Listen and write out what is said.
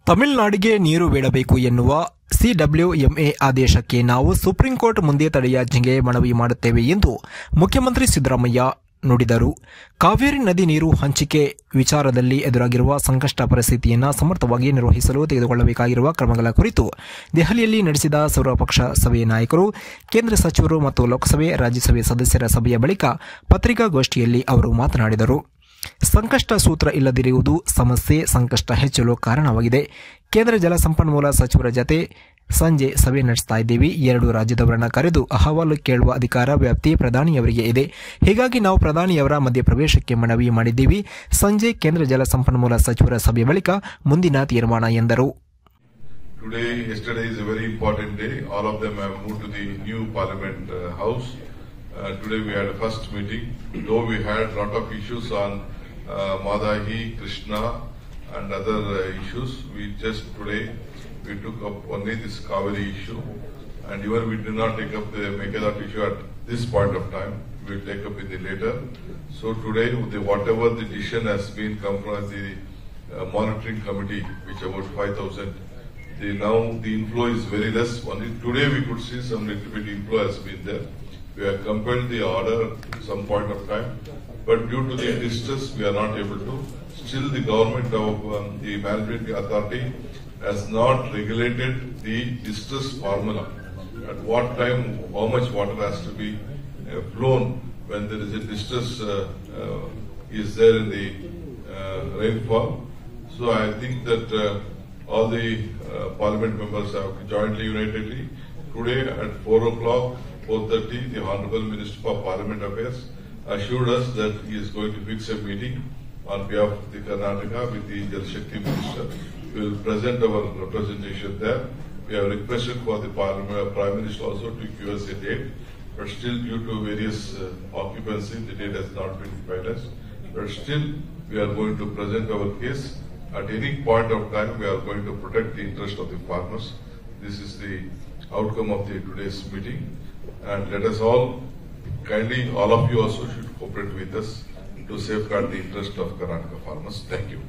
ತಮಿಳುನಾಡಿಗೆ ನೀರು ಬಿಡಬೇಕು ಎನ್ನುವ ಸಿಡಬ್ಲ್ಯೂಎಂಎ ಆದೇಶಕ್ಕೆ ನಾವು ಸುಪ್ರೀಂ ಕೋರ್ಟ್ ಮುಂದೆ ತಡೆಯಾಜ್ಞೆಗೆ ಮನವಿ ಮಾಡುತ್ತೇವೆ ಎಂದು ಮುಖ್ಯಮಂತ್ರಿ ಸಿದ್ದರಾಮಯ್ಯ ನುಡಿದರು. ಕಾವೇರಿ ನದಿ ನೀರು ಹಂಚಿಕೆ ವಿಚಾರದಲ್ಲಿ ಎದುರಾಗಿರುವ ಸಂಕಷ್ಟ ಪರಿಸ್ಥಿತಿಯನ್ನು ಸಮರ್ಥವಾಗಿ ನಿರ್ವಹಿಸಲು ತೆಗೆದುಕೊಳ್ಳಬೇಕಾಗಿರುವ ಕ್ರಮಗಳ ಕುರಿತು ದೆಹಲಿಯಲ್ಲಿ ನಡೆಸಿದ ಸರ್ವಪಕ್ಷ ಸಭೆಯ ನಾಯಕರು, ಕೇಂದ್ರ ಸಚಿವರು ಮತ್ತು ಲೋಕಸಭೆ, ರಾಜ್ಯಸಭೆ ಸದಸ್ಯರ ಸಭೆಯ ಬಳಿಕ ಪತ್ರಿಕಾಗೋಷ್ಠಿಯಲ್ಲಿ ಅವರು ಮಾತನಾಡಿದರು. ಸಂಕಷ್ಟ ಸೂತ್ರ ಇಲ್ಲದಿರುವುದು ಸಮಸ್ಯೆ ಸಂಕಷ್ಟ ಹೆಚ್ಚಲು ಕಾರಣವಾಗಿದೆ. ಕೇಂದ್ರ ಜಲಸಂಪನ್ಮೂಲ ಸಚಿವರ ಜತೆ ಸಂಜೆ ಸಭೆ ನಡೆಸ್ತಾ ಇದ್ದೀವಿ. 2 ರಾಜ್ಯದವರನ್ನ ಕರೆದು ಅಹವಾಲು ಕೇಳುವ ಅಧಿಕಾರ ವ್ಯಾಪ್ತಿ ಪ್ರಧಾನಿಯವರಿಗೆ ಇದೆ. ಹೀಗಾಗಿ ನಾವು ಪ್ರಧಾನಿಯವರ ಮಧ್ಯಪ್ರವೇಶಕ್ಕೆ ಮನವಿ ಮಾಡಿದ್ದೀವಿ. ಸಂಜೆ ಕೇಂದ್ರ ಜಲಸಂಪನ್ಮೂಲ ಸಚಿವರ ಸಭೆ ಬಳಿಕ ಮುಂದಿನ ತೀರ್ಮಾನ ಎಂದರು. Yesterday is a very important day. All of them have moved to the new Parliament House. Today we had a first meeting. Though we had a lot of issues on Madahi, Krishna and other issues, we took up only this Kaveri issue, and even we did not take up the Meghalaya issue at this point of time. We will take up it later. So today, whatever the decision has been come from the monitoring committee, which about 5,000, now the inflow is very less. Only today we could see some little bit inflow has been there. We have compelled the order at some point of time, but due to the distress, we are not able to. Still, the government of the management authority has not regulated the distress formula. At what time, how much water has to be flown when there is a distress is there in the rainfall. So I think that all the Parliament members have jointly, unitedly, today at 4:30, the Honorable Minister for Parliament Affairs assured us that he is going to fix a meeting on behalf of the Karnataka with the Jal Shakti Minister. We will present our representation there. We have requested for the Prime Minister also to give us a date, but still due to various occupancy, the date has not been finalized. But still, we are going to present our case. At any point of time, we are going to protect the interest of the farmers. This is the outcome of today's meeting. And let us all, kindly, all of you also should cooperate with us to safeguard the interest of Karnataka farmers. Thank you.